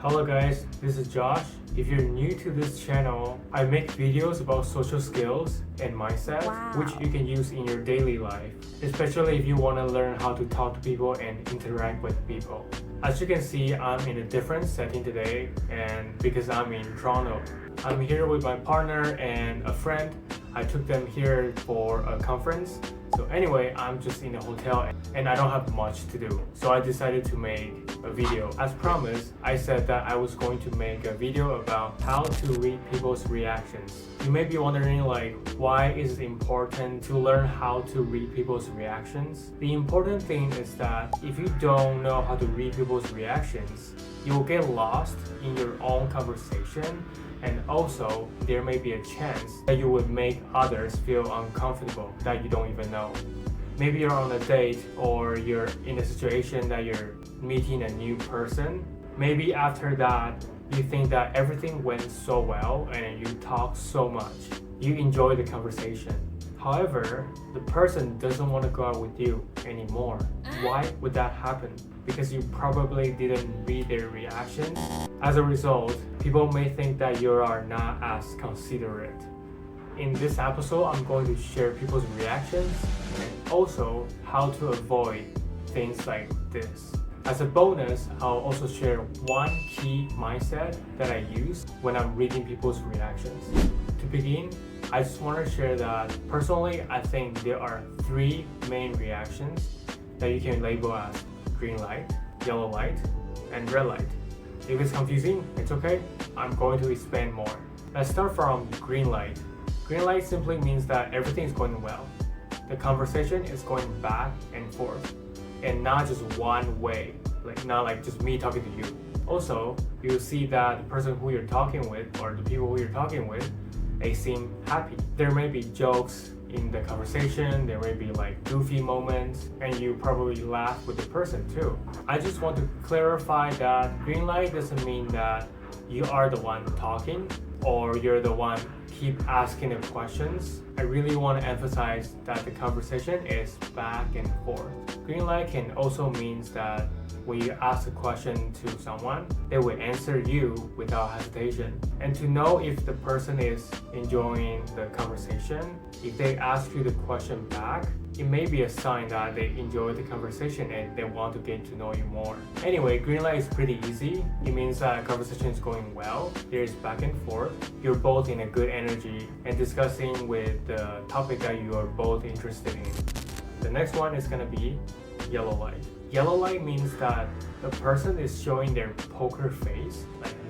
Hello guys, this is Josh. If you're new to this channel, I make videos about social skills and mindset, which you can use in your daily life, especially if you want to learn how to talk to people and interact with people. As you can see, I'm in a different setting today, and because I'm in Toronto. I'm here with my partner and a friend. I took them here for a conference. So anyway, I'm just in a hotel and I don't have much to do. So I decided to make a video. As promised, I said that I was going to make a video about how to read people's reactions. You may be wondering why is it important to learn how to read people's reactions? The important thing is that if you don't know how to read people's reactions, you will get lost in your own conversation, and also there may be a chance that you would make others feel uncomfortable that you don't even know. Maybe you're on a date or you're in a situation that you're meeting a new person. Maybe after that you think that everything went so well and you talk so much. You enjoy the conversation. However, the person doesn't want to go out with you anymore. Why would that happen? Because you probably didn't read their reactions. As a result, people may think that you are not as considerate. In this episode, I'm going to share people's reactions and also how to avoid things like this. As a bonus, I'll also share one key mindset that I use when I'm reading people's reactions. To begin, I just want to share that personally, I think there are three main reactions that you can label as green light, yellow light, and red light. If it's confusing, it's okay. I'm going to expand more. Let's start from green light. Green light simply means that everything is going well. The conversation is going back and forth, and not just one way, not just me talking to you. Also, you'll see that the person who you're talking with or the people who you're talking with, they seem happy. There may be jokes in the conversation, there may be goofy moments, and you probably laugh with the person too. I just want to clarify that green light doesn't mean that you are the one talking or you're the one keep asking the questions. I really want to emphasize that the conversation is back and forth. Green light can also means that when you ask a question to someone, they will answer you without hesitation. And to know if the person is enjoying the conversation, if they ask you the question back, it may be a sign that they enjoy the conversation and they want to get to know you more. Anyway, green light is pretty easy. It means that a conversation is going well. There's back and forth. You're both in a good energy and discussing with the topic that you are both interested in. The next one is gonna be yellow light. Yellow light means that the person is showing their poker face,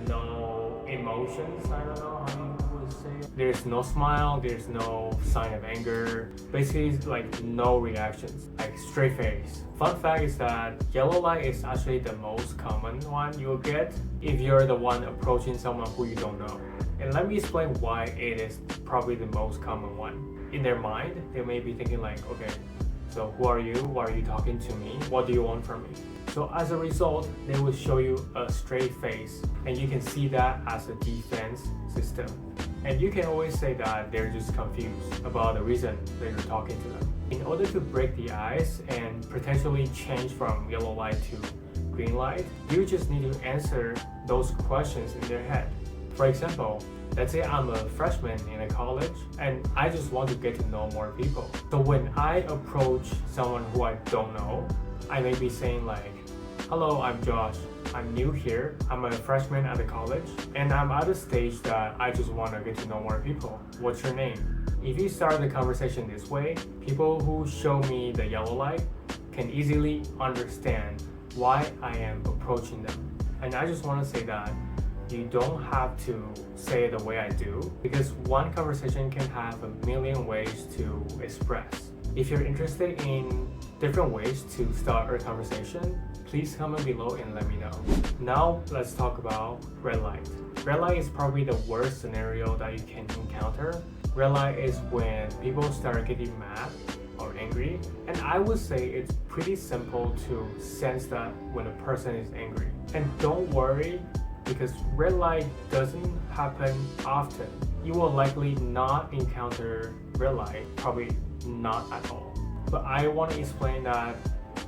no emotions. I don't know how you would say. There's no smile, there's no sign of anger. Basically, it's no reactions, straight face. Fun fact is that yellow light is actually the most common one you'll get if you're the one approaching someone who you don't know. And let me explain why it is probably the most common one. In their mind, they may be thinking okay, so who are you? Why are you talking to me? What do you want from me? So as a result, they will show you a straight face, and you can see that as a defense system. And you can always say that they're just confused about the reason that you're talking to them. In order to break the ice and potentially change from yellow light to green light, you just need to answer those questions in their head. For example, let's say I'm a freshman in a college and I just want to get to know more people. So when I approach someone who I don't know, I may be saying hello, I'm Josh. I'm new here. I'm a freshman at the college and I'm at a stage that I just want to get to know more people. What's your name? If you start the conversation this way, people who show me the yellow light can easily understand why I am approaching them. And I just want to say that you don't have to say it the way I do, because one conversation can have a million ways to express. If you're interested in different ways to start a conversation, please comment below and let me know. Now let's talk about red light. Red light is probably the worst scenario that you can encounter. Red light is when people start getting mad or angry, and I would say it's pretty simple to sense that when a person is angry. And don't worry, because red light doesn't happen often. You will likely not encounter red light, probably not at all. But I want to explain that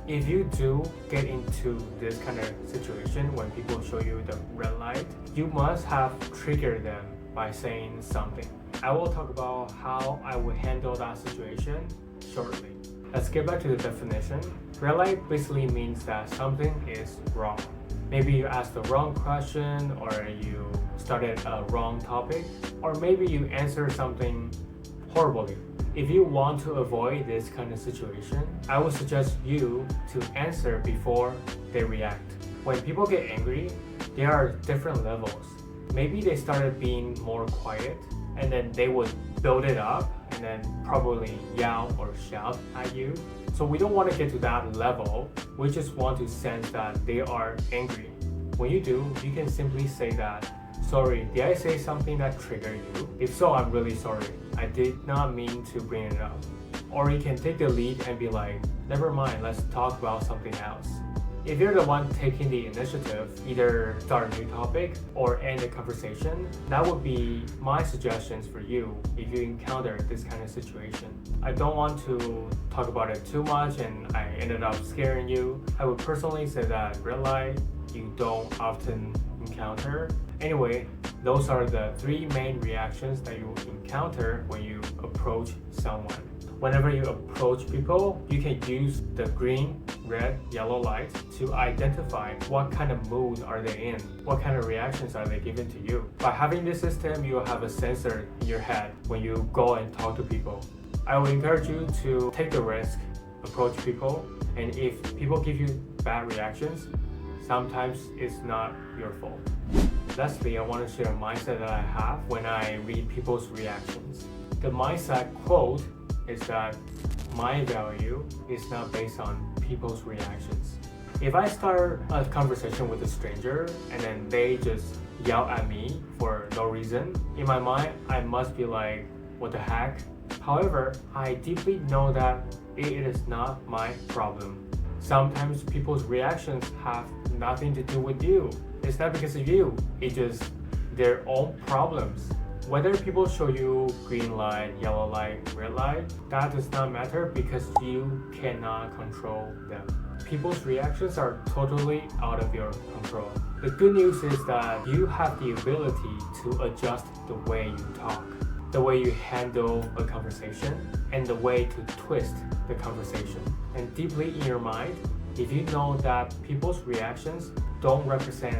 if you do get into this kind of situation when people show you the red light, you must have triggered them by saying something. I will talk about how I would handle that situation shortly. Let's get back to the definition. Red light basically means that something is wrong. Maybe you asked the wrong question, or you started a wrong topic, or maybe you answered something horribly. If you want to avoid this kind of situation, I would suggest you to answer before they react. When people get angry, there are different levels. Maybe they started being more quiet, and then they would build it up and then probably yell or shout at you. So we don't want to get to that level. We just want to sense that they are angry. When you do, you can simply say that, "Sorry, did I say something that triggered you? If so, I'm really sorry. I did not mean to bring it up." Or you can take the lead and be like, "Never mind, let's talk about something else." If you're the one taking the initiative, either start a new topic or end the conversation, that would be my suggestions for you if you encounter this kind of situation. I don't want to talk about it too much and I ended up scaring you. I would personally say that red light you don't often encounter. Anyway, those are the three main reactions that you encounter when you approach someone. Whenever you approach people, you can use the green, red, yellow light to identify what kind of mood are they in, what kind of reactions are they giving to you. By having this system, you'll have a sensor in your head when you go and talk to people. I would encourage you to take the risk, approach people, and if people give you bad reactions, sometimes it's not your fault. Lastly, I want to share a mindset that I have when I read people's reactions. The mindset quote is that my value is not based on people's reactions. If I start a conversation with a stranger and then they just yell at me for no reason, in my mind, I must be like, what the heck? However, I deeply know that it is not my problem. Sometimes people's reactions have nothing to do with you. It's not because of you, it's just their own problems. Whether people show you green light, yellow light, red light, that does not matter because you cannot control them. People's reactions are totally out of your control. The good news is that you have the ability to adjust the way you talk, the way you handle a conversation, and the way to twist the conversation. And deeply in your mind, if you know that people's reactions don't represent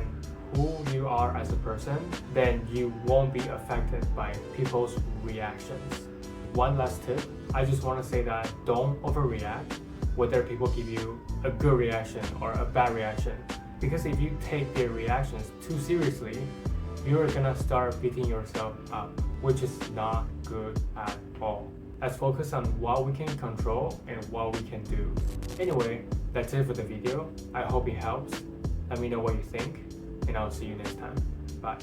who you are as a person, then you won't be affected by people's reactions. One last tip, I just want to say that don't overreact whether people give you a good reaction or a bad reaction. Because if you take their reactions too seriously, you're gonna start beating yourself up, which is not good at all. Let's focus on what we can control and what we can do. Anyway, that's it for the video. I hope it helps. Let me know what you think, and I'll see you next time. Bye.